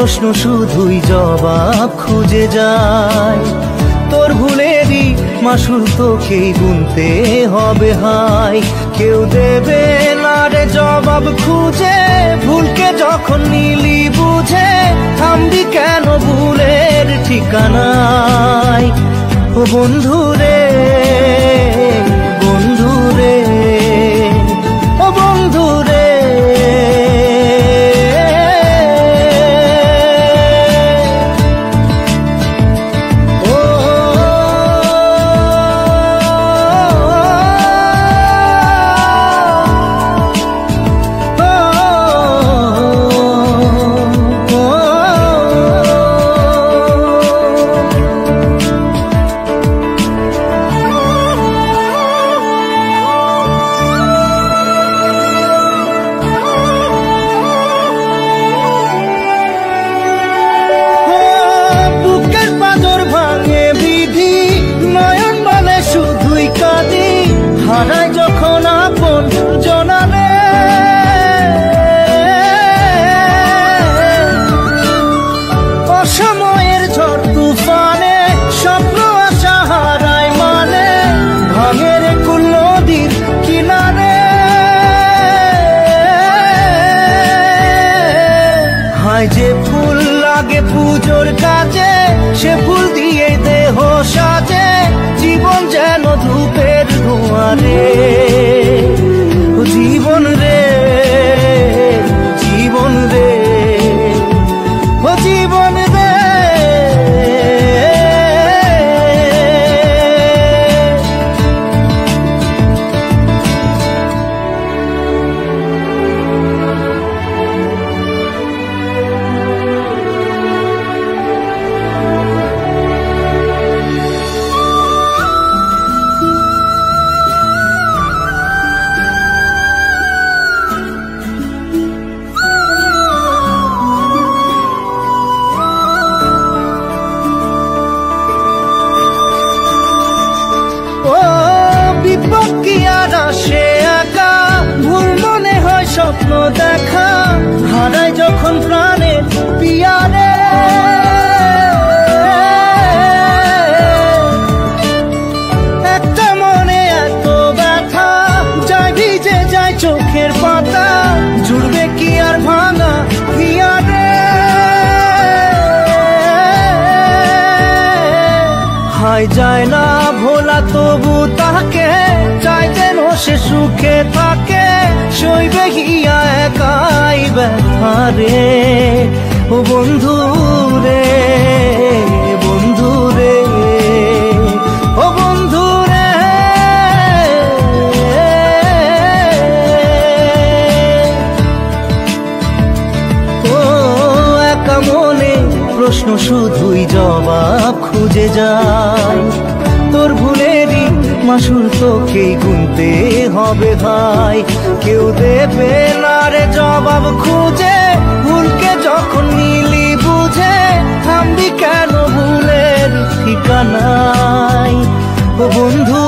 প্রশ্ন শুধুই জবাব খুঁজে যায়। তোর ভুলেরই মাসুল তোকেই গুনতে হবে হায়। কেউ দেবে না রে জবাব খুঁজে, ভুলকে যখন নিলি বুঝে থামবি কেন ভুলের ঠিকানায়। ও বন্ধু রে, বন্ধু রে, ও বন্ধু রে। হারায় যখন আপন জনারে, অসময়ের ঝড় তুফানে স্বপ্ন আশা হারায় মানে, ভাঙের কুল নদীর কিনারে। হায় যে ফুল লাগে পুজোর কাজে, সে ফুল দিয়ে দেহ সাজে, জীবন যেন ধূপের ধোঁয়ারে। ও জীবন রে, জীবন রে, ও জীবন রে। সে একা ভুল মনে হয় স্বপ্ন দেখা, হারায় যখন প্রাণের পিয়ারে। একটা মনে এত ব্যথা যায় ভিজে যায় চোখের পাতা, জুড়বে কি আর ভাঙা হিয়ারে। হায় যায় না ভোলা তবু তাকে চাই যেন সে সুখে থাকে, সইবে হিয়া একাই ব্যথা রে। ও বন্ধু রে, বন্ধু রে, ও বন্ধু রে। ও একা মনে প্রশ্ন শুধুই জবাব খুঁজে যায়। তোর ভুলেরই মাসুল তোকেই গুনতে হবে ভাই। কেউ দেবে না রে জবাব খুঁজে, ভুলকে যখন নিলি বুঝে থামবি কেন ভুলের ঠিকানায়। ও বন্ধু